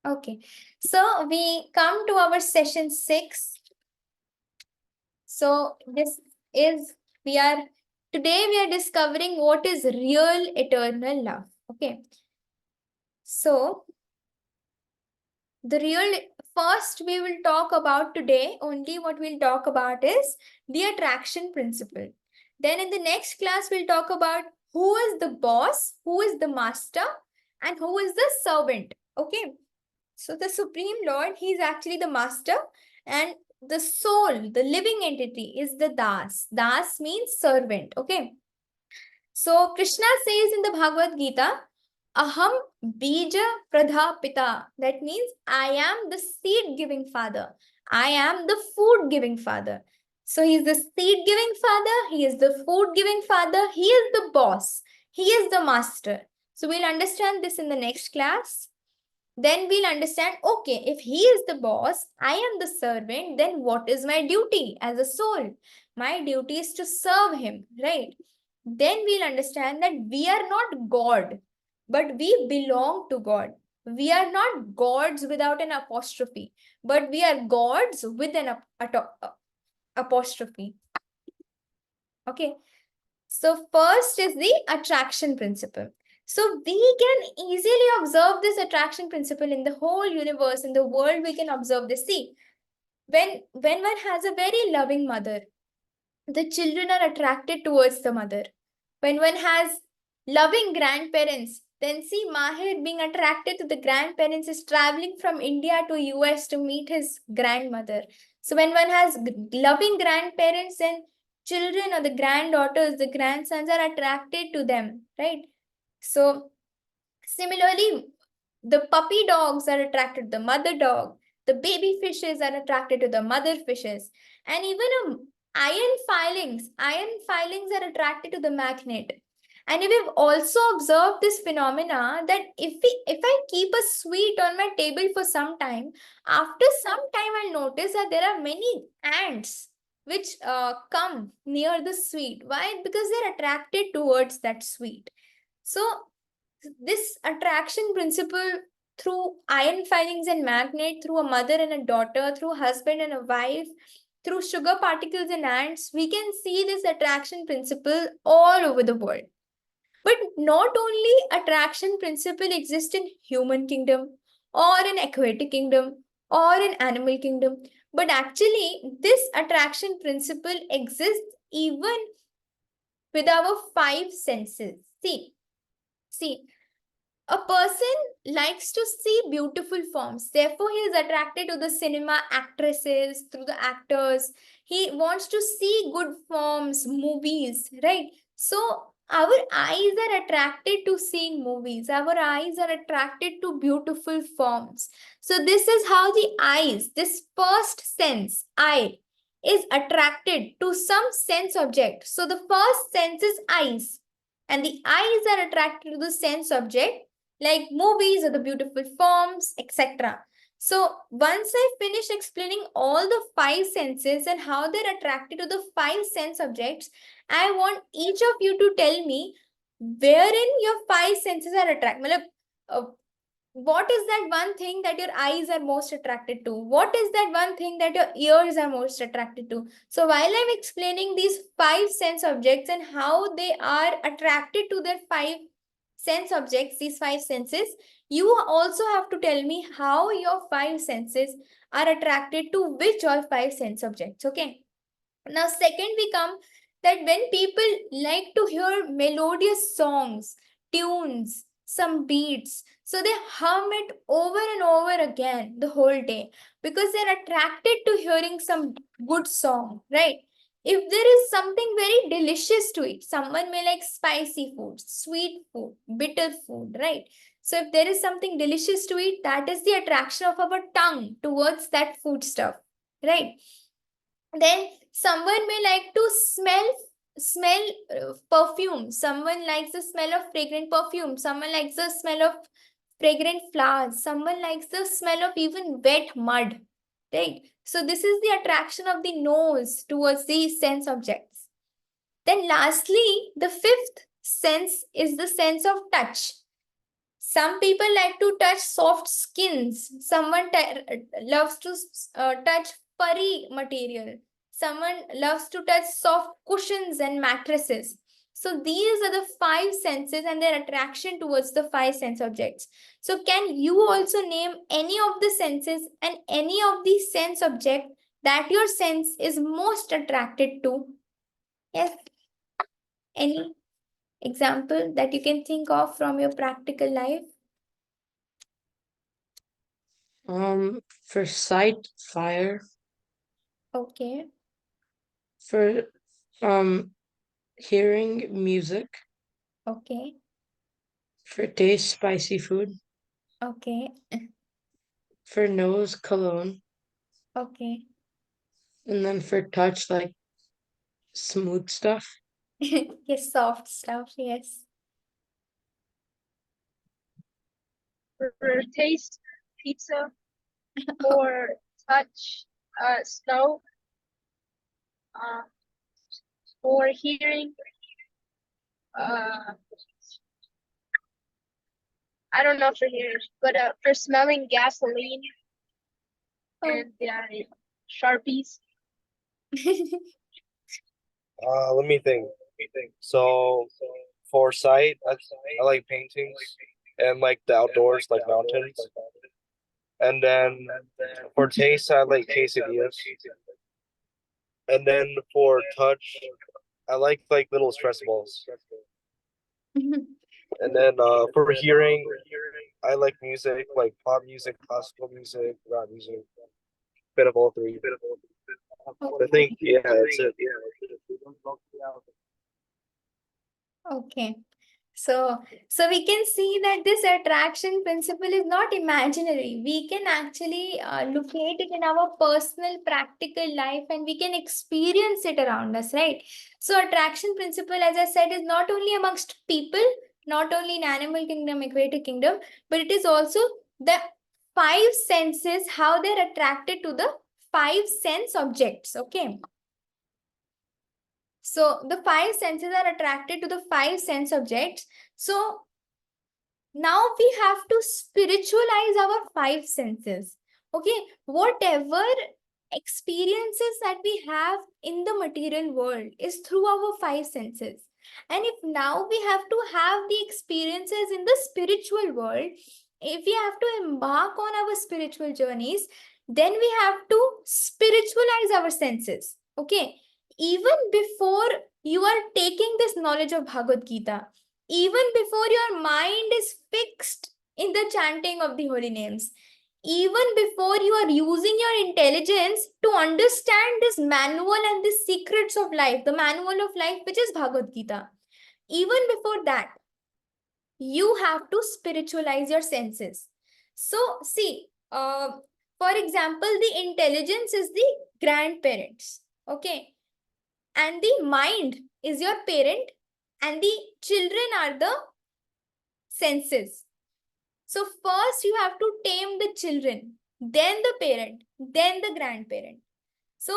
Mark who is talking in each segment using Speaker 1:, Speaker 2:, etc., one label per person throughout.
Speaker 1: Okay. So we come to our session 6. So this is, today we are discovering what is real eternal love. Okay. So the real, first we will talk about today, only what we'll talk about is the attraction principle. Then in the next class, we'll talk about who is the boss, who is the master, and who is the servant. Okay. So the Supreme Lord, he is actually the master, and the soul, the living entity, is the Das. Das means servant. Okay. So Krishna says in the Bhagavad Gita, Aham Bija Pradha Pita. That means I am the seed giving father. I am the food giving father. So he is the seed giving father, he is the food giving father, he is the boss, he is the master. So we'll understand this in the next class. Then we'll understand, okay, if he is the boss, I am the servant, then what is my duty as a soul? My duty is to serve him, right? Then we'll understand that we are not God, but we belong to God. We are not gods without an apostrophe, but we are gods with an apostrophe. Okay. So first is the attraction principle. So we can easily observe this attraction principle in the whole universe, in the world. We can observe this. See, when one has a very loving mother, the children are attracted towards the mother. When one has loving grandparents, then see Mahir being attracted to the grandparents is traveling from India to US to meet his grandmother. So when one has loving grandparents, then children or the granddaughters, the grandsons are attracted to them, right? So similarly, the puppy dogs are attracted to the mother dog. The baby fishes are attracted to the mother fishes. And even iron filings are attracted to the magnet. And we've also observed this phenomena that if I keep a sweet on my table for some time, after some time I'll notice that there are many ants which come near the sweet. Why? Because they're attracted towards that sweet. So this attraction principle through iron filings and magnet, through a mother and a daughter, through husband and a wife, through sugar particles and ants, we can see this attraction principle all over the world. But not only attraction principle exists in human kingdom or in aquatic kingdom or in animal kingdom, but actually this attraction principle exists even with our five senses. See, a person likes to see beautiful forms. Therefore, he is attracted to the cinema actresses, through the actors. He wants to see good forms, movies, right? So, our eyes are attracted to seeing movies. Our eyes are attracted to beautiful forms. So, this is how the eyes, this first sense, eye, is attracted to some sense object. So, the first sense is eyes. And the eyes are attracted to the sense object like movies or the beautiful forms, etc. So once I finish explaining all the five senses and how they're attracted to the five sense objects, I want each of you to tell me wherein your five senses are attracted. What is that one thing that your eyes are most attracted to? What is that one thing that your ears are most attracted to? So while I'm explaining these five sense objects and how they are attracted to their five sense objects, these five senses, you also have to tell me how your five senses are attracted to which all five sense objects. Okay. Now, second, we come that when people like to hear melodious songs, tunes, some beats, so they hum it over and over again the whole day because they're attracted to hearing some good song, right? If there is something very delicious to eat, someone may like spicy food, sweet food, bitter food, right? So if there is something delicious to eat, that is the attraction of our tongue towards that food stuff, right? Then someone may like to smell perfume. Someone likes the smell of fragrant perfume. Someone likes the smell of fragrant flowers. Someone likes the smell of even wet mud, right? So this is the attraction of the nose towards these sense objects. Then lastly, the fifth sense is the sense of touch. Some people like to touch soft skins. Someone loves to touch furry material. Someone loves to touch soft cushions and mattresses. So these are the five senses and their attraction towards the five sense objects. So can you also name any of the senses and any of these sense objects that your sense is most attracted to? Yes. Any example that you can think of from your practical life?
Speaker 2: For sight, fire.
Speaker 1: Okay.
Speaker 2: For hearing, music.
Speaker 1: Okay.
Speaker 2: For taste, spicy food.
Speaker 1: Okay.
Speaker 2: For nose, cologne.
Speaker 1: Okay.
Speaker 2: And then for touch, like smooth stuff.
Speaker 1: Yes, soft stuff. Yes.
Speaker 3: For taste, pizza. For touch, snow. For hearing, I don't know for hearing, but for smelling gasoline and Sharpies.
Speaker 4: Let me think. So for sight, I like paintings and like the outdoors, like mountains. And then for taste, I like quesadillas. And then for touch, I like little stress balls. And then for hearing, I like music, like pop music, classical music, rap music, bit of all three. I think that's it.
Speaker 1: Okay. So we can see that this attraction principle is not imaginary. We can actually locate it in our personal practical life and we can experience it around us, right? So attraction principle, as I said, is not only amongst people, not only in animal kingdom, aquatic kingdom, but it is also the five senses, how they're attracted to the five sense objects, okay? So the five senses are attracted to the five sense objects. So now we have to spiritualize our five senses. Okay, whatever experiences that we have in the material world is through our five senses. And if now we have to have the experiences in the spiritual world, if we have to embark on our spiritual journeys, then we have to spiritualize our senses. Okay, even before you are taking this knowledge of Bhagavad Gita, even before your mind is fixed in the chanting of the holy names, even before you are using your intelligence to understand this manual and the secrets of life, the manual of life, which is Bhagavad Gita, even before that, you have to spiritualize your senses. So, see, for example, the intelligence is the grandparents, okay, and the mind is your parent, and the children are the senses. So first you have to tame the children, then the parent, then the grandparent. So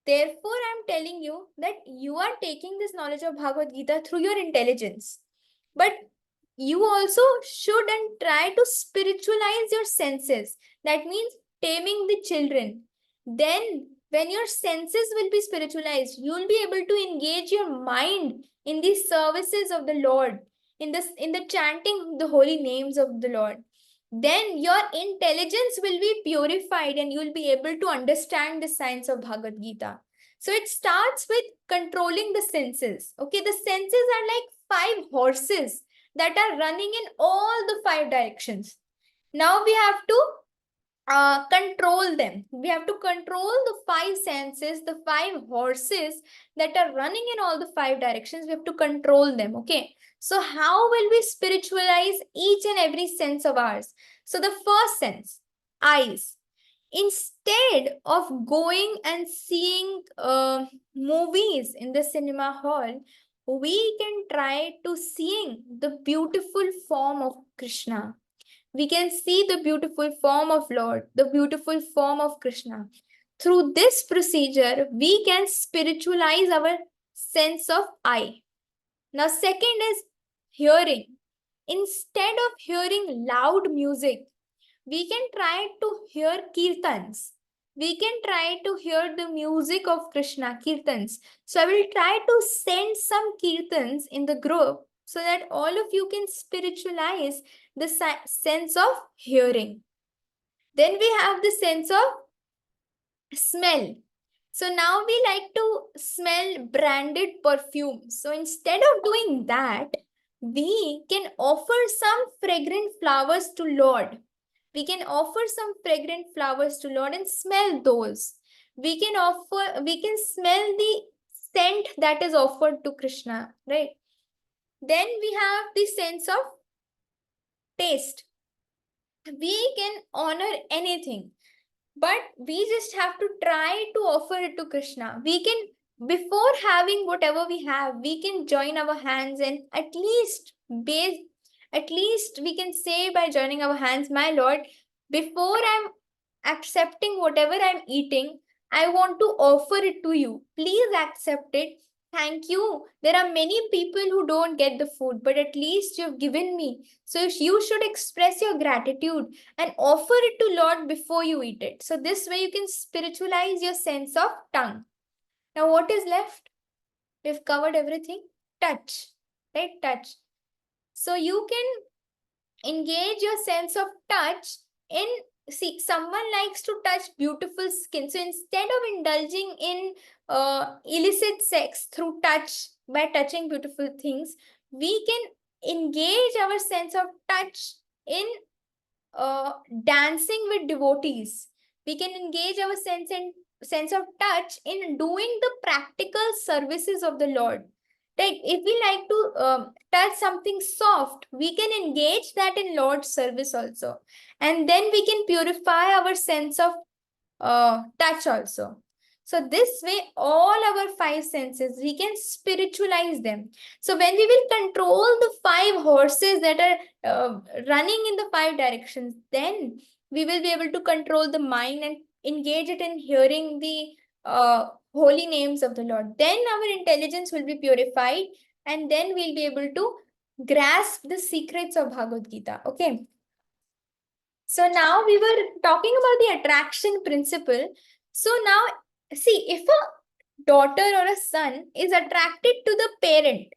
Speaker 1: therefore, I'm telling you that you are taking this knowledge of Bhagavad Gita through your intelligence. But you also should and try to spiritualize your senses. That means taming the children. Then, when your senses will be spiritualized, you will be able to engage your mind in the services of the Lord, in the chanting the holy names of the Lord. Then your intelligence will be purified and you will be able to understand the science of Bhagavad Gita. So it starts with controlling the senses. Okay, the senses are like five horses that are running in all the five directions. Now we have to control them. We have to control the five senses, the five horses that are running in all the five directions. We have to control them. Okay. So how will we spiritualize each and every sense of ours? So the first sense, eyes. Instead of going and seeing movies in the cinema hall, we can try to seeing the beautiful form of Krishna. We can see the beautiful form of Lord, the beautiful form of Krishna. Through this procedure, we can spiritualize our sense of eye. Now, second is hearing. instead of hearing loud music, we can try to hear kirtans. We can try to hear the music of Krishna, kirtans. So I will try to send some kirtans in the group so that all of you can spiritualize the sense of hearing. Then we have the sense of smell. So now we like to smell branded perfume. So instead of doing that, we can offer some fragrant flowers to Lord. We can offer some fragrant flowers to Lord and smell those. We can smell the scent that is offered to Krishna, right? Then we have the sense of taste. We can honor anything, but we just have to try to offer it to Krishna. We can, before having whatever we have, we can join our hands and at least we can say by joining our hands, my Lord, before I'm accepting whatever I'm eating, I want to offer it to you. Please accept it. Thank you. There are many people who don't get the food, but at least you've given me. So you should express your gratitude and offer it to Lord before you eat it. So this way you can spiritualize your sense of tongue. Now what is left? We've covered everything. Touch, right? Touch. So you can engage your sense of touch in, see, someone likes to touch beautiful skin. So instead of indulging in illicit sex through touch, by touching beautiful things, we can engage our sense of touch in dancing with devotees. We can engage our sense of touch in doing the practical services of the Lord. Like if we like to touch something soft, we can engage that in Lord's service also. And then we can purify our sense of touch also. So this way, all our five senses, we can spiritualize them. So when we will control the five horses that are running in the five directions, then we will be able to control the mind and engage it in hearing the holy names of the Lord. Then our intelligence will be purified, and then we'll be able to grasp the secrets of Bhagavad Gita. Okay. So now we were talking about the attraction principle. So now, see, if a daughter or a son is attracted to the parent,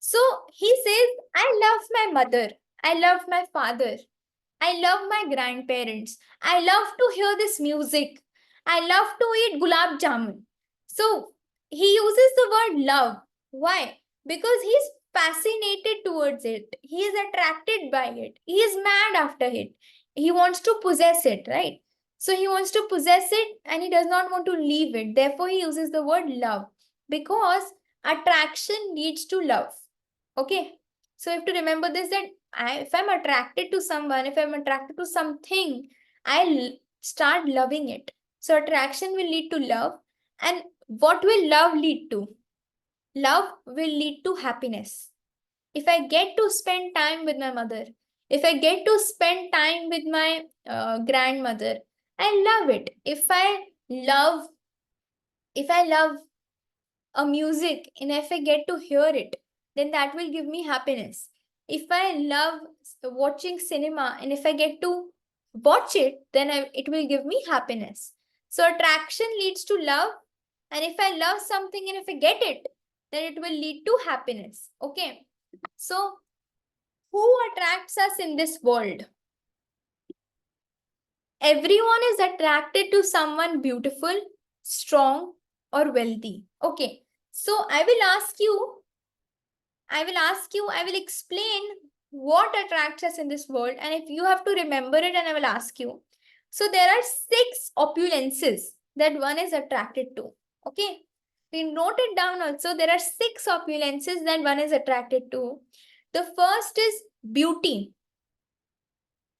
Speaker 1: so he says, I love my mother, I love my father, I love my grandparents, I love to hear this music, I love to eat gulab jamun. So he uses the word love. Why? Because he's fascinated towards it. He is attracted by it. He is mad after it. He wants to possess it, right? So he wants to possess it and he does not want to leave it. Therefore, he uses the word love, because attraction leads to love. Okay. So you have to remember this, that if I'm attracted to someone, if I'm attracted to something, I'll start loving it. So attraction will lead to love. And what will love lead to? Love will lead to happiness. If I get to spend time with my mother, if I get to spend time with my grandmother, I love it. If I love a music and if I get to hear it, then that will give me happiness. If I love watching cinema and if I get to watch it, then it will give me happiness. So attraction leads to love. And if I love something and if I get it, then it will lead to happiness. Okay. So who attracts us in this world? Everyone is attracted to someone beautiful, strong, or wealthy. Okay. So I will explain what attracts us in this world. And if you have to remember it, and I will ask you. So there are 6 opulences that one is attracted to. Okay. We note it down also. There are 6 opulences that one is attracted to. The first is beauty.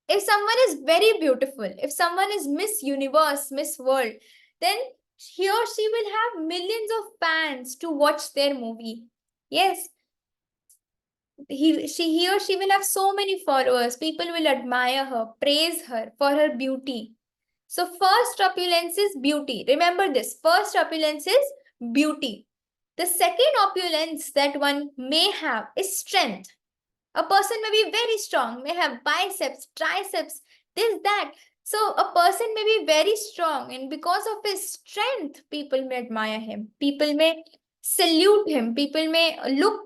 Speaker 1: If someone is very beautiful, if someone is Miss Universe, Miss World, then he or she will have millions of fans to watch their movie. Yes, he or she will have so many followers. People will admire her, praise her for her beauty. So first opulence is beauty. Remember this. First opulence is beauty. The second opulence that one may have is strength. A person may be very strong, may have biceps, triceps, this, that. So a person may be very strong, and because of his strength, people may admire him. People may salute him. People may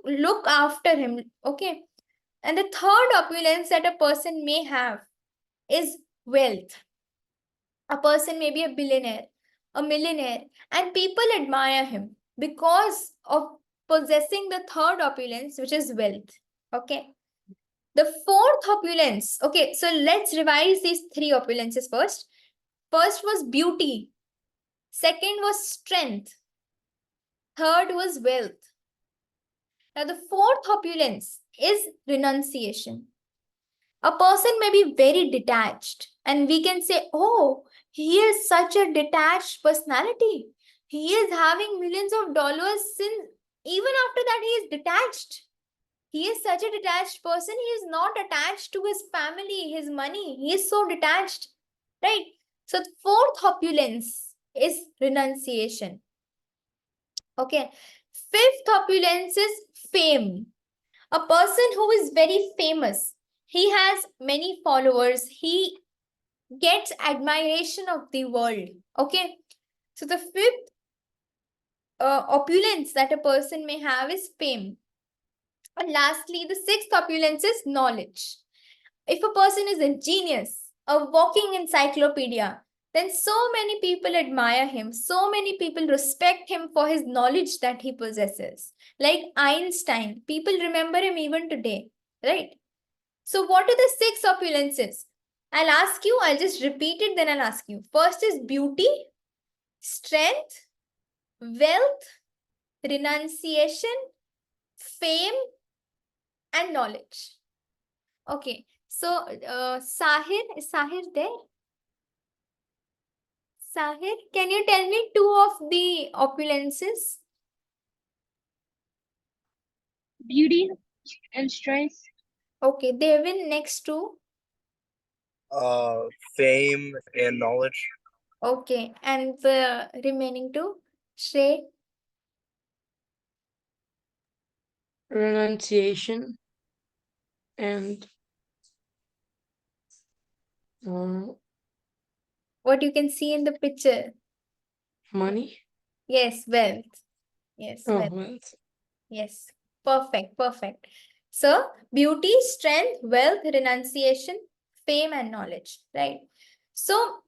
Speaker 1: look after him. Okay. And the third opulence that a person may have is wealth. A person may be a billionaire, a millionaire, and people admire him because of possessing the third opulence, which is wealth. Okay. The fourth opulence. Okay, so let's revise these three opulences first. First was beauty. Second was strength. Third was wealth. Now, the fourth opulence is renunciation. A person may be very detached, and we can say, oh, he is such a detached personality. He is having millions of dollars since even after that he is detached. He is such a detached person. He is not attached to his family, his money. He is so detached, right? So the fourth opulence is renunciation. Okay. Fifth opulence is fame. A person who is very famous. He has many followers. He gets admiration of the world. Okay. So the fifth opulence that a person may have is fame. And lastly, the sixth opulence is knowledge. If a person is a genius, a walking encyclopedia, then so many people admire him. So many people respect him for his knowledge that he possesses. Like Einstein, people remember him even today, right? So, what are the six opulences? I'll ask you, I'll just repeat it, then I'll ask you. First is beauty, strength, wealth, renunciation, fame, and knowledge. Okay. So, Sahir, is Sahir there? Sahir, can you tell me two of the opulences?
Speaker 3: Beauty and strength.
Speaker 1: Okay, Devin, next two.
Speaker 4: Fame and knowledge.
Speaker 1: Okay, and the remaining two? Shrey?
Speaker 2: Renunciation and
Speaker 1: What you can see in the picture?
Speaker 2: money.
Speaker 1: Yes, wealth. Yes,
Speaker 2: Oh,
Speaker 1: wealth.
Speaker 2: wealth.
Speaker 1: Yes, perfect, perfect. So, beauty, strength, wealth, renunciation, fame, and knowledge, right? So,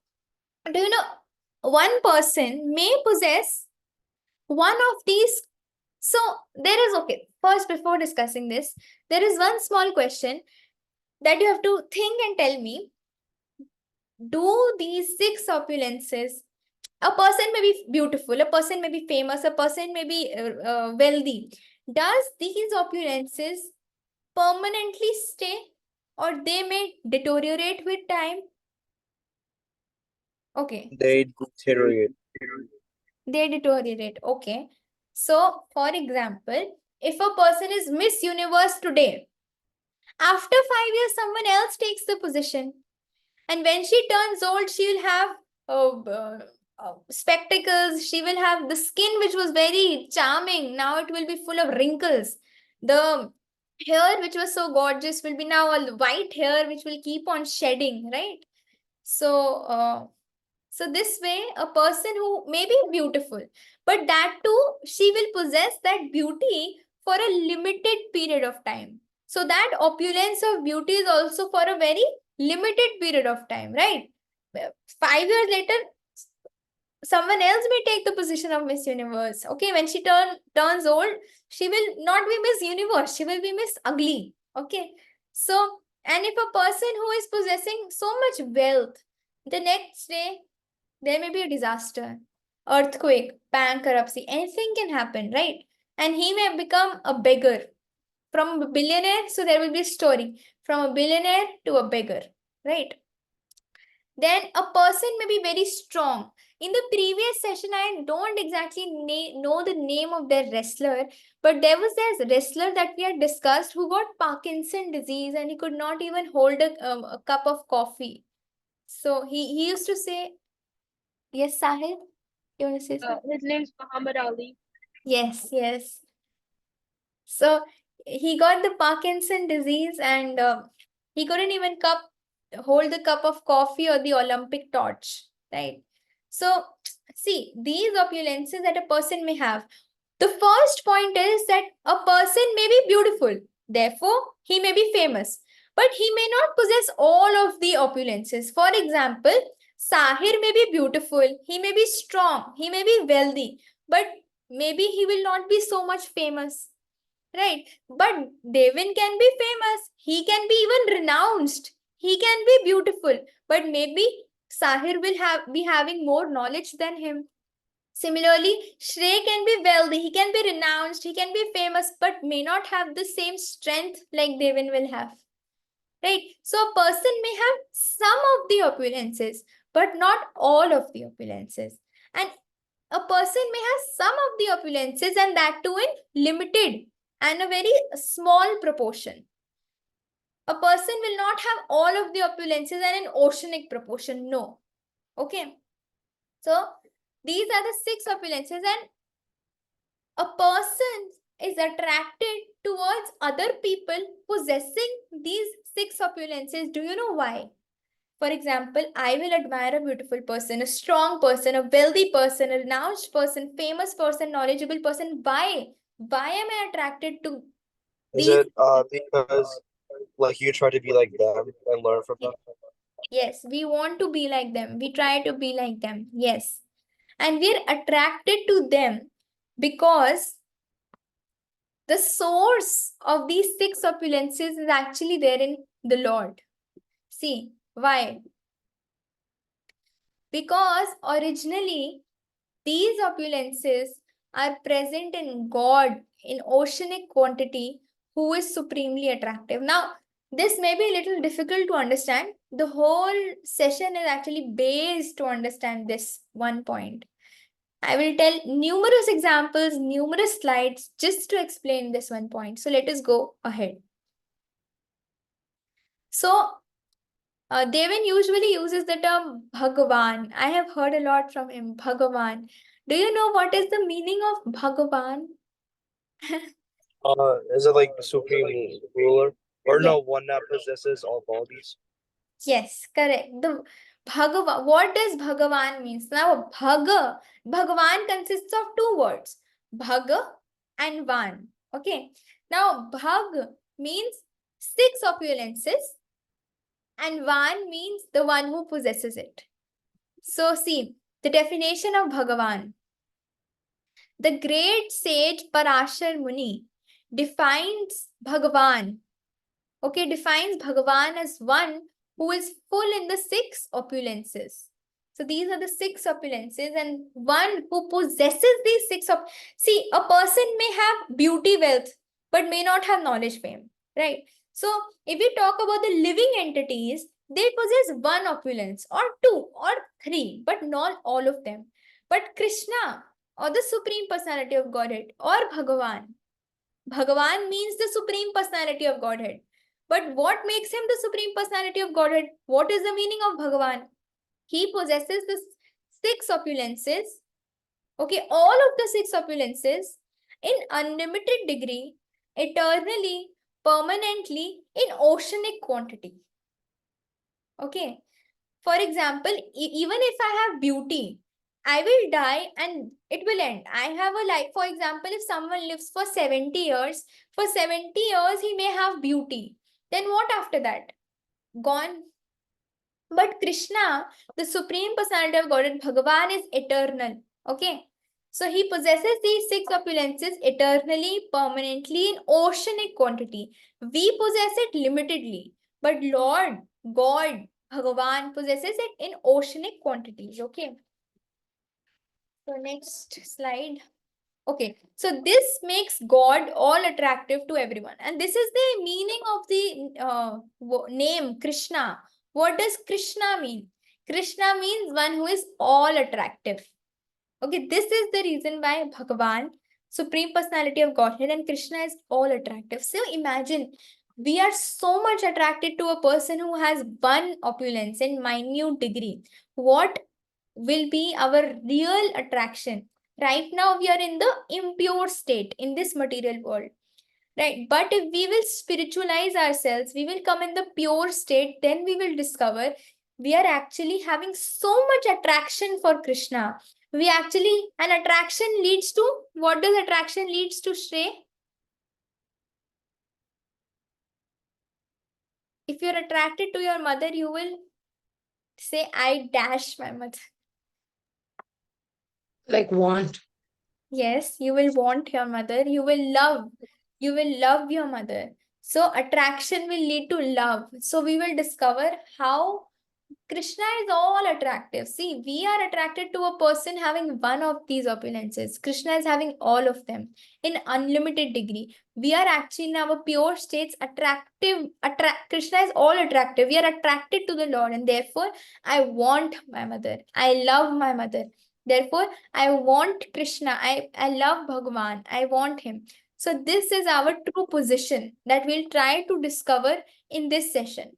Speaker 1: do you know one person may possess one of these? So, there is, okay, first, before discussing this, there is one small question that you have to think and tell me. Do these six opulences, a person may be beautiful, a person may be famous, a person may be wealthy. Does these opulences permanently stay or they may deteriorate with time? Okay,
Speaker 4: They deteriorate.
Speaker 1: they deteriorate. Okay. So, for example, if a person is Miss Universe today, after 5 years, someone else takes the position. And when she turns old, she will have spectacles. She will have the skin, which was very charming. Now it will be full of wrinkles. The hair, which was so gorgeous, will be now a white hair, which will keep on shedding, right? So, so this way, a person who may be beautiful, but that too, she will possess that beauty for a limited period of time. So that opulence of beauty is also for a very limited period of time, right? 5 years later, someone else may take the position of Miss Universe. Okay, when she turns old, she will not be Miss Universe, she will be Miss Ugly. Okay, so and if a person who is possessing so much wealth, the next day there may be a disaster, earthquake, bankruptcy, anything can happen, right? And he may become a beggar from a billionaire. So there will be a story from a billionaire to a beggar, right? Then a person may be very strong. In the previous session, I don't exactly know the name of their wrestler, but there was this wrestler that we had discussed who got Parkinson disease and he could not even hold a cup of coffee. So he used to say, yes, Sahil, you want to say something?
Speaker 3: His name's Muhammad Ali.
Speaker 1: Yes, yes. So he got the Parkinson disease, and he couldn't even hold the cup of coffee or the Olympic torch, right? So see, these opulences that a person may have. The first point is that a person may be beautiful, therefore he may be famous, but he may not possess all of the opulences. For example, Sahir may be beautiful, he may be strong, he may be wealthy, but maybe he will not be so much famous, right? But Devin can be famous, he can be even renounced, he can be beautiful, but maybe Sahir will be having more knowledge than him. Similarly, Shrey can be wealthy, he can be renounced, he can be famous, but may not have the same strength like Devin will have. Right? So a person may have some of the opulences, but not all of the opulences. And a person may have some of the opulences, and that too in limited and a very small proportion. A person will not have all of the opulences and in oceanic proportion. No. Okay. So these are the 6 opulences, and a person is attracted towards other people possessing these 6 opulences. Do you know why? For example, I will admire a beautiful person, a strong person, a wealthy person, a renounced person, famous person, knowledgeable person. Why? Why am I attracted to
Speaker 4: Is
Speaker 1: these?
Speaker 4: it because like you try to be like them and learn from them?
Speaker 1: Yes, we want to be like them. We try to be like them. Yes. And we're attracted to them because the source of these 6 opulences is actually there in the Lord. See, why? Because originally these opulences are present in God in oceanic quantity, who is supremely attractive. Now, this may be a little difficult to understand. The whole session is actually based to understand this one point. I will tell numerous examples, numerous slides just to explain this one point. So let us go ahead. So Devin usually uses the term Bhagavan. I have heard a lot from him, Bhagavan. Do you know what is the meaning of Bhagavan?
Speaker 4: Is it like the supreme ruler? Or
Speaker 1: Yes.
Speaker 4: no, one that possesses all qualities?
Speaker 1: Yes, correct. The Bhagavan. What does Bhagavan means? Now, Bhagavan consists of 2 words, Bhaga and Van. Okay. Now, Bhag means 6 opulences, and Van means the one who possesses it. So, see the definition of Bhagavan. The great sage Parashar Muni defines Bhagavan. Okay, defines Bhagavan as one who is full in the 6 opulences. So these are the 6 opulences, and one who possesses these 6 See, a person may have beauty, wealth, but may not have knowledge, fame, right? So if we talk about the living entities, they possess one opulence or 2 or 3, but not all of them. But Krishna, or the Supreme Personality of Godhead, or Bhagavan means the Supreme Personality of Godhead. But what makes him the Supreme Personality of Godhead? What is the meaning of Bhagavan? He possesses the 6 opulences. Okay, all of the 6 opulences in unlimited degree, eternally, permanently, in oceanic quantity. Okay. For example, even if I have beauty, I will die and it will end. I have a life. For example, if someone lives for 70 years, for 70 years he may have beauty. Then what after that? Gone. But Krishna, the Supreme Personality of Godhead, Bhagavan, is eternal. Okay. So he possesses these 6 opulences eternally, permanently, in oceanic quantity. We possess it limitedly. But Lord, God, Bhagavan possesses it in oceanic quantities. Okay. So next slide. Okay, so this makes God all attractive to everyone. And this is the meaning of the name Krishna. What does Krishna mean? Krishna means one who is all attractive. Okay, this is the reason why Bhagavan, Supreme Personality of Godhead, and Krishna is all attractive. So imagine, we are so much attracted to a person who has one opulence in minute degree. What will be our real attraction? Right now, we are in the impure state in this material world. right? But if we will spiritualize ourselves, we will come in the pure state, then we will discover we are actually having so much attraction for Krishna. We actually, an attraction leads to, what does attraction leads to, Shrey? If you're attracted to your mother, you will say, I dash my mother.
Speaker 2: Like want.
Speaker 1: Yes, you will want your mother. You will love. You will love your mother. So attraction will lead to love. So we will discover how Krishna is all attractive. See, we are attracted to a person having one of these opulences. Krishna is having all of them in unlimited degree. We are actually in our pure states attractive. Krishna is all attractive. We are attracted to the Lord, and therefore I want my mother. I love my mother. Therefore, I want Krishna. I love Bhagavan. I want him. So this is our true position that we'll try to discover in this session.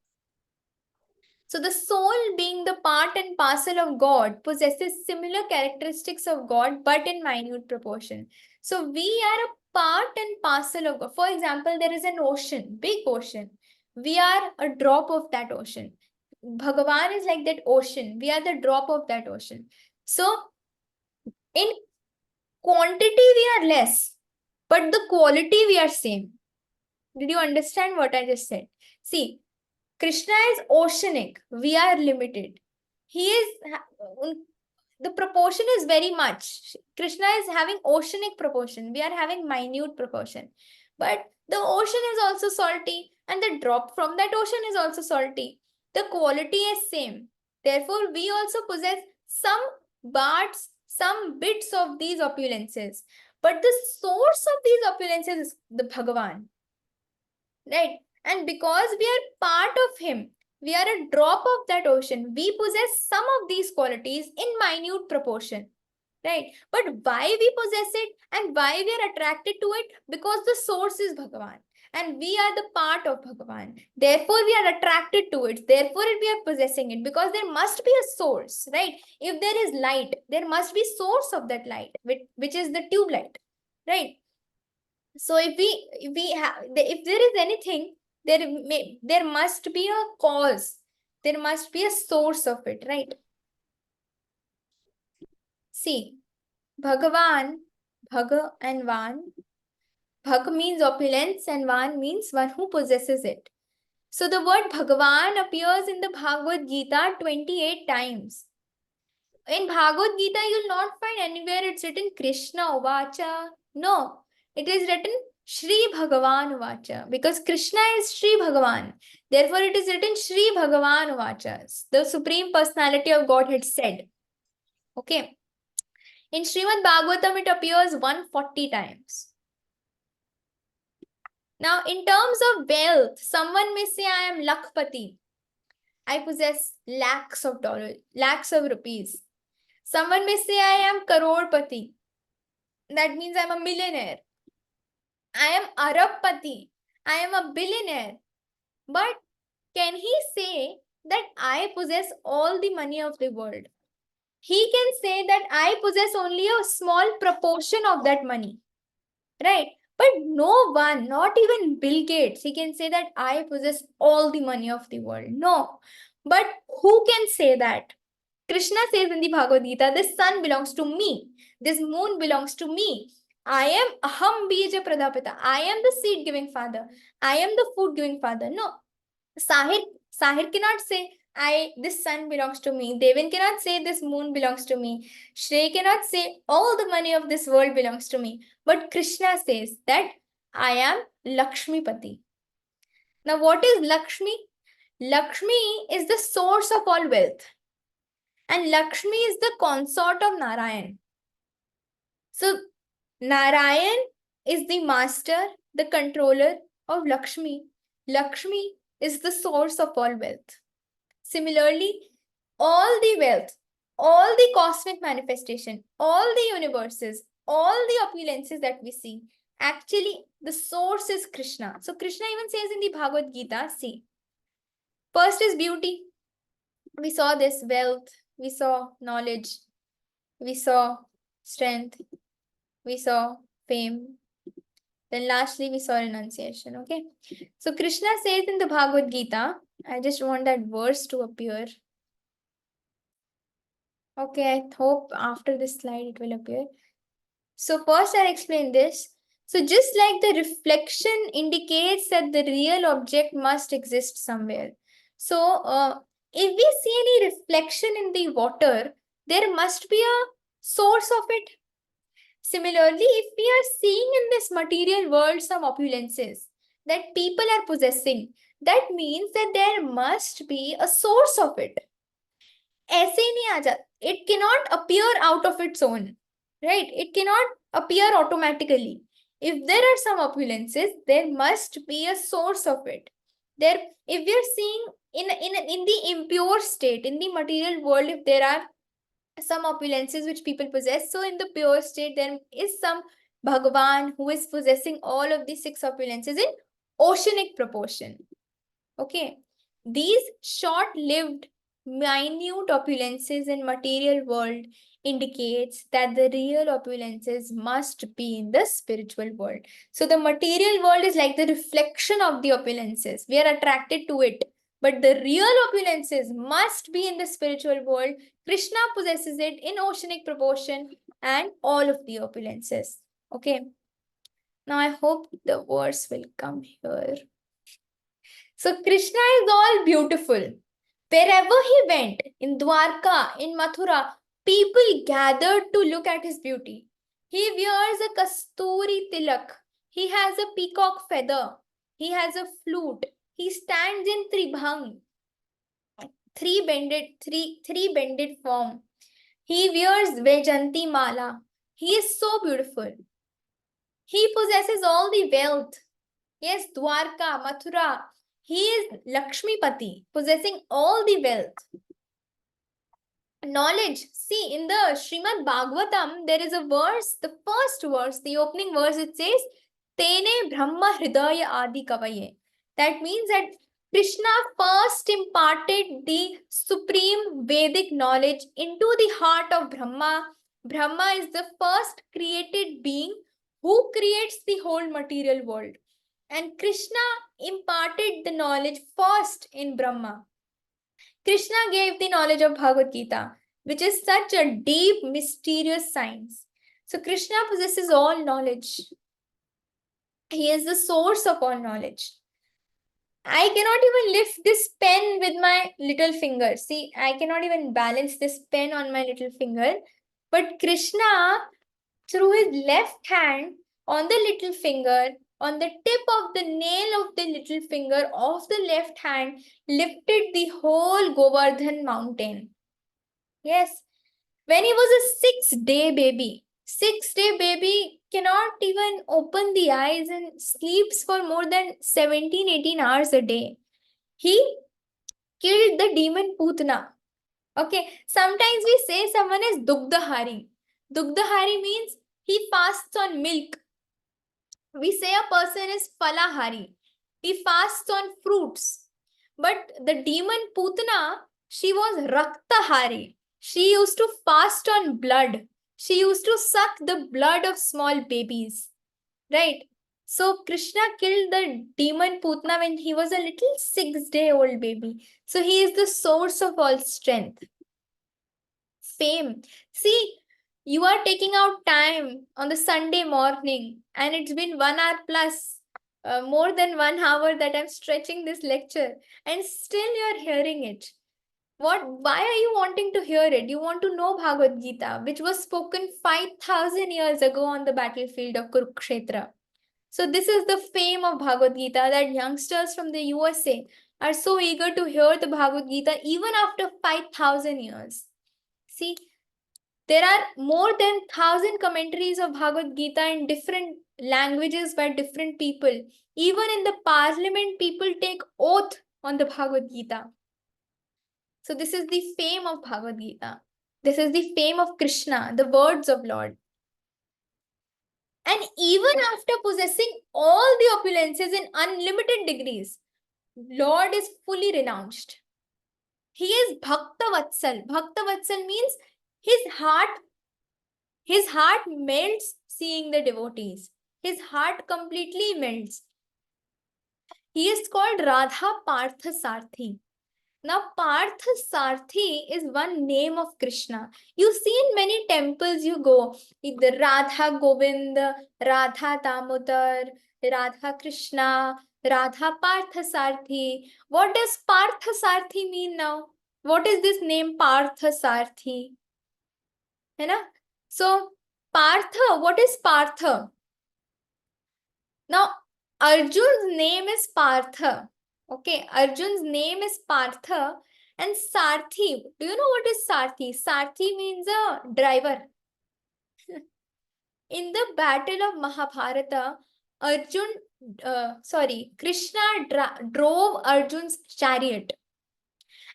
Speaker 1: So the soul, being the part and parcel of God, possesses similar characteristics of God, but in minute proportion. So we are a part and parcel of God. For example, there is an ocean, big ocean. We are a drop of that ocean. Bhagavan is like that ocean. We are the drop of that ocean. So in quantity, we are less, but the quality, we are same. Did you understand what I just said? See, Krishna is oceanic. We are limited. He is, the proportion is very much. Krishna is having oceanic proportion. We are having minute proportion. But the ocean is also salty, and the drop from that ocean is also salty. The quality is same. Therefore, we also possess some parts, some bits of these opulences. But the source of these opulences is the Bhagavan. Right? And because we are part of him, we are a drop of that ocean. We possess some of these qualities in minute proportion. Right? But why we possess it and why we are attracted to it? Because the source is Bhagavan. And we are the part of Bhagavan. Therefore, we are attracted to it. Therefore, we are possessing it. Because there must be a source, right? If there is light, there must be source of that light, which is the tube light. Right? So if there is anything, there must be a cause, there must be a source of it, right? See, Bhagavan, Bhaga and Van. Bhag means opulence and Van means one who possesses it. So the word Bhagavan appears in the Bhagavad Gita 28 times. In Bhagavad Gita, you'll not find anywhere it's written Krishna Uvacha. No, it is written Shri Bhagavan Uvacha, because Krishna is Shri Bhagavan. Therefore, it is written Shri Bhagavan Uvacha. The Supreme Personality of Godhead said. Okay. In Srimad Bhagavatam, it appears 140 times. Now, in terms of wealth, someone may say, I am Lakpati. I possess lakhs of dollars, lakhs of rupees. Someone may say, I am Karorpati. That means I'm a millionaire. I am Arabpati. I am a billionaire. But can he say that I possess all the money of the world? He can say that I possess only a small proportion of that money. Right? But no one, not even Bill Gates, he can say that I possess all the money of the world. No. But who can say that? Krishna says in the Bhagavad Gita, this sun belongs to me. This moon belongs to me. I am Aham Bija Pradapita. I am the seed giving father. I am the food giving father. No. Sahir cannot say, this sun belongs to me. Devin cannot say this moon belongs to me. Shrey cannot say all the money of this world belongs to me. But Krishna says that I am Lakshmipati. Now, what is Lakshmi? Lakshmi is the source of all wealth. And Lakshmi is the consort of Narayan. So, Narayan is the master, the controller of Lakshmi. Lakshmi is the source of all wealth. Similarly, all the wealth, all the cosmic manifestation, all the universes, all the opulences that we see, actually the source is Krishna. So Krishna even says in the Bhagavad Gita, see, first is beauty. We saw this wealth, we saw knowledge, we saw strength, we saw fame. Then lastly, we saw renunciation. Okay. So Krishna says in the Bhagavad Gita, I just want that verse to appear. Okay, I hope after this slide it will appear. So first I'll explain this. So just like the reflection indicates that the real object must exist somewhere. So if we see any reflection in the water, there must be a source of it. Similarly, if we are seeing in this material world some opulences that people are possessing, that means that there must be a source of it. ऐसे ही नहीं आ जाता. It cannot appear out of its own, right? It cannot appear automatically. If there are some opulences, there must be a source of it. There, if we are seeing in the impure state, in the material world, if there are some opulences which people possess, so in the pure state, there is some Bhagavan who is possessing all of these 6 opulences in oceanic proportion. Okay, these short-lived minute opulences in material world indicates that the real opulences must be in the spiritual world. So the material world is like the reflection of the opulences. We are attracted to it. But the real opulences must be in the spiritual world. Krishna possesses it in oceanic proportion and all of the opulences. Okay. Now I hope the verse will come here. So Krishna is all beautiful. Wherever he went, in Dwarka, in Mathura, people gathered to look at his beauty. He wears a kasturi tilak. He has a peacock feather. He has a flute. He stands in tribhang, three bended form. He wears Vejanti mala. He is so beautiful. He possesses all the wealth. Yes, Dwarka, Mathura. He is Lakshmipati, possessing all the wealth. Knowledge. See, in the Srimad Bhagavatam, there is a verse, the first verse, the opening verse, it says, Tene Brahma Hridaya Adi Kavaye. That means that Krishna first imparted the supreme Vedic knowledge into the heart of Brahma. Brahma is the first created being who creates the whole material world. And Krishna imparted the knowledge first in Brahma. Krishna gave the knowledge of Bhagavad Gita, which is such a deep, mysterious science. So Krishna possesses all knowledge. He is the source of all knowledge. I cannot even lift this pen with my little finger. See, I cannot even balance this pen on my little finger. But Krishna, through his left hand, on the little finger, on the tip of the nail of the little finger of the left hand, lifted the whole Govardhan mountain. Yes, when he was a 6-day baby, 6-day baby cannot even open the eyes and sleeps for more than 17-18 hours a day. He killed the demon Putna. Okay, sometimes we say someone is Dugdhahari. Dugdhahari means he fasts on milk. We say a person is Falahari. He fasts on fruits. But the demon Putna, she was Raktahari. She used to fast on blood. She used to suck the blood of small babies. Right? So Krishna killed the demon Putna when he was a little 6-day-old baby. So he is the source of all strength. Fame. See, you are taking out time on the Sunday morning and it's been 1 hour plus, more than 1 hour that I'm stretching this lecture and still you're hearing it. Why are you wanting to hear it? You want to know Bhagavad Gita, which was spoken 5,000 years ago on the battlefield of Kurukshetra. So this is the fame of Bhagavad Gita, that youngsters from the USA are so eager to hear the Bhagavad Gita even after 5,000 years. See, there are more than 1,000 commentaries of Bhagavad Gita in different languages by different people. Even in the parliament, people take oath on the Bhagavad Gita. So this is the fame of Bhagavad Gita. This is the fame of Krishna, the words of Lord. And even after possessing all the opulences in unlimited degrees, Lord is fully renounced. He is Bhakta Vatsal. Bhakta Vatsal means his heart melts seeing the devotees. His heart completely melts. He is called Radha Partha Sarthi. Now, Partha Sarthi is one name of Krishna. You see in many temples you go, either Radha Govind, Radha Damodar, Radha Krishna, Radha Partha Sarthi. What does Partha Sarthi mean now? What is this name Partha Sarthi? है ना? So, Partha, what is Partha? Now, Arjun's name is Partha. Okay, Arjun's name is Partha. And Sarthi, do you know what is Sarthi? Sarthi means a driver. In the battle of Mahabharata, Krishna drove Arjun's chariot.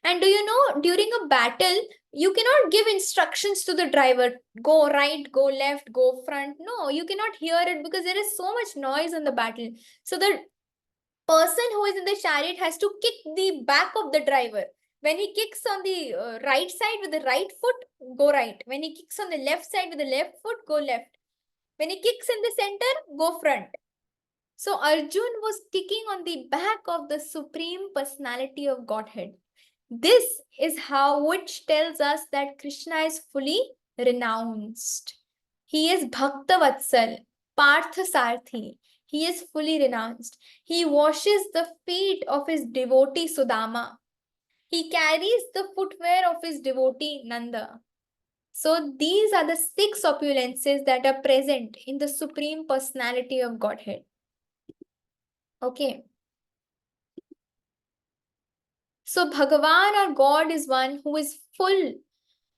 Speaker 1: And do you know, during a battle, you cannot give instructions to the driver, go right, go left, go front. No, you cannot hear it because there is so much noise in the battle. So the person who is in the chariot has to kick the back of the driver. When he kicks on the right side with the right foot, go right. When he kicks on the left side with the left foot, go left. When he kicks in the center, go front. So Arjun was kicking on the back of the Supreme Personality of Godhead. This is how, which tells us that Krishna is fully renounced. He is Bhakta Vatsal, Partha Sarthi. He is fully renounced. He washes the feet of his devotee Sudama. He carries the footwear of his devotee Nanda. So these are the 6 opulences that are present in the Supreme Personality of Godhead. Okay. So Bhagavan or God is one who is full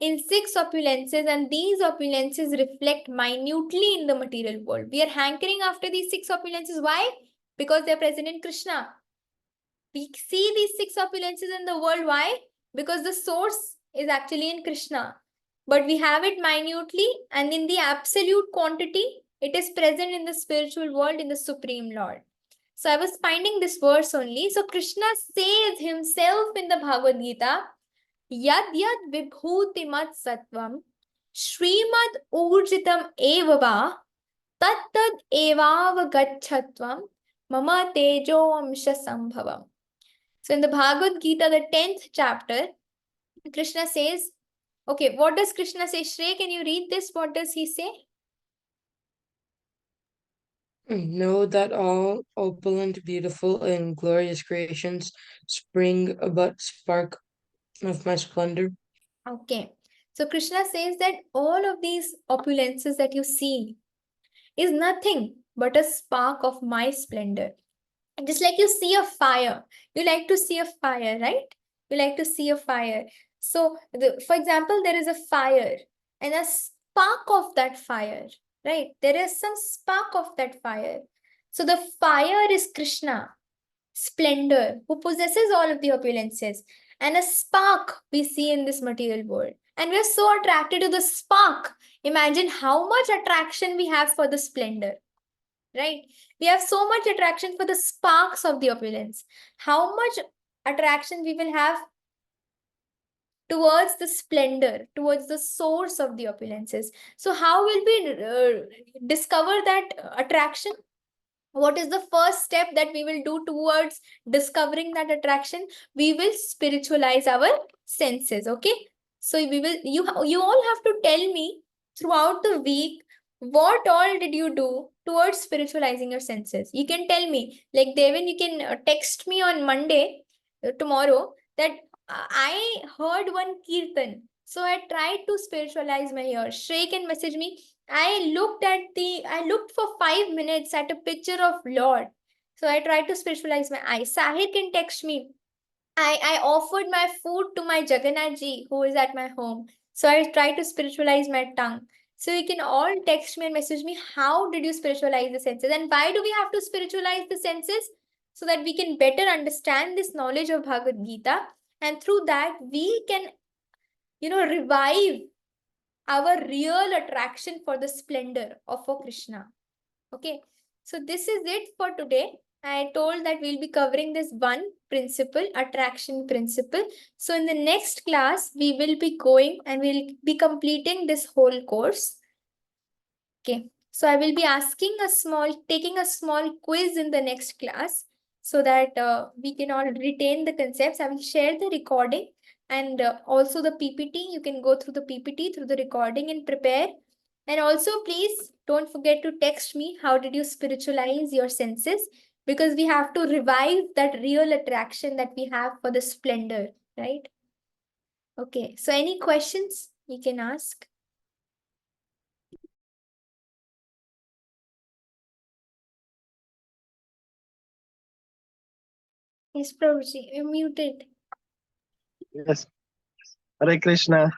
Speaker 1: in 6 opulences, and these opulences reflect minutely in the material world. We are hankering after these 6 opulences. Why? Because they are present in Krishna. We see these 6 opulences in the world. Why? Because the source is actually in Krishna. But we have it minutely, and in the absolute quantity, it is present in the spiritual world, in the Supreme Lord. So I was finding this verse only. So Krishna says himself in the Bhagavad Gita, Yad Yad Vibhutimat Sattvam Srimad Urjitam Evava Tat Tad Evav Gachatvam Mama Tejo Amsha Sambhavam. So in the Bhagavad Gita, the 10th chapter, Krishna says, okay, what does Krishna say? Shrey, can you read this? What does he say?
Speaker 2: Know that all opulent, beautiful, and glorious creations spring but spark of my splendor.
Speaker 1: Okay. So Krishna says that all of these opulences that you see is nothing but a spark of my splendor. Just like you see a fire, you like to see a fire, right? You like to see a fire. So, for example, there is a fire and a spark of that fire, right? There is some spark of that fire. So, the fire is Krishna, splendor, who possesses all of the opulences, and a spark we see in this material world. And we are so attracted to the spark. Imagine how much attraction we have for the splendor, right? We have so much attraction for the sparks of the opulence. How much attraction we will have towards the splendor, towards the source of the opulences. So how will we discover that attraction? What is the first step that we will do towards discovering that attraction? We will spiritualize our senses. Okay, so we will, you all have to tell me throughout the week, what all did you do towards spiritualizing your senses? You can tell me, like Devin, you can text me on Monday, tomorrow, that I heard one kirtan, so I tried to spiritualize my ears. Shrey can message me, I looked for 5 minutes at a picture of Lord. So I tried to spiritualize my eyes. Sahir can text me. I offered my food to my Jagannath ji who is at my home. So I tried to spiritualize my tongue. So you can all text me and message me, how did you spiritualize the senses? And why do we have to spiritualize the senses? So that we can better understand this knowledge of Bhagavad Gita. And through that, we can, revive our real attraction for the splendor of Krishna. Okay, so this is it for today. I told that we'll be covering this one principle, attraction principle. So in the next class, we will be going and we'll be completing this whole course. Okay. So I will be taking a small quiz in the next class so that we can all retain the concepts. I will share the recording and also the PPT. You can go through the PPT, through the recording and prepare. And also, please don't forget to text me. How did you spiritualize your senses? Because we have to revive that real attraction that we have for the splendor, right? Okay, so any questions you can ask? Yes, Prabhuji, you're muted.
Speaker 5: Yes. Hare Krishna.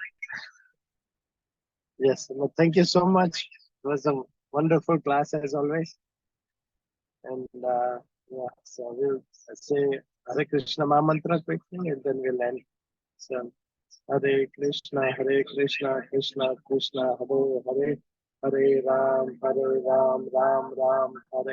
Speaker 5: Yes. No, thank you so much. It was a wonderful class as always. And yeah, so we'll say Hare Krishna Mahamantra quickly and then we'll end. So Hare Krishna, Krishna Krishna, Hare Hare, Hare Ram, Ram Ram, Hare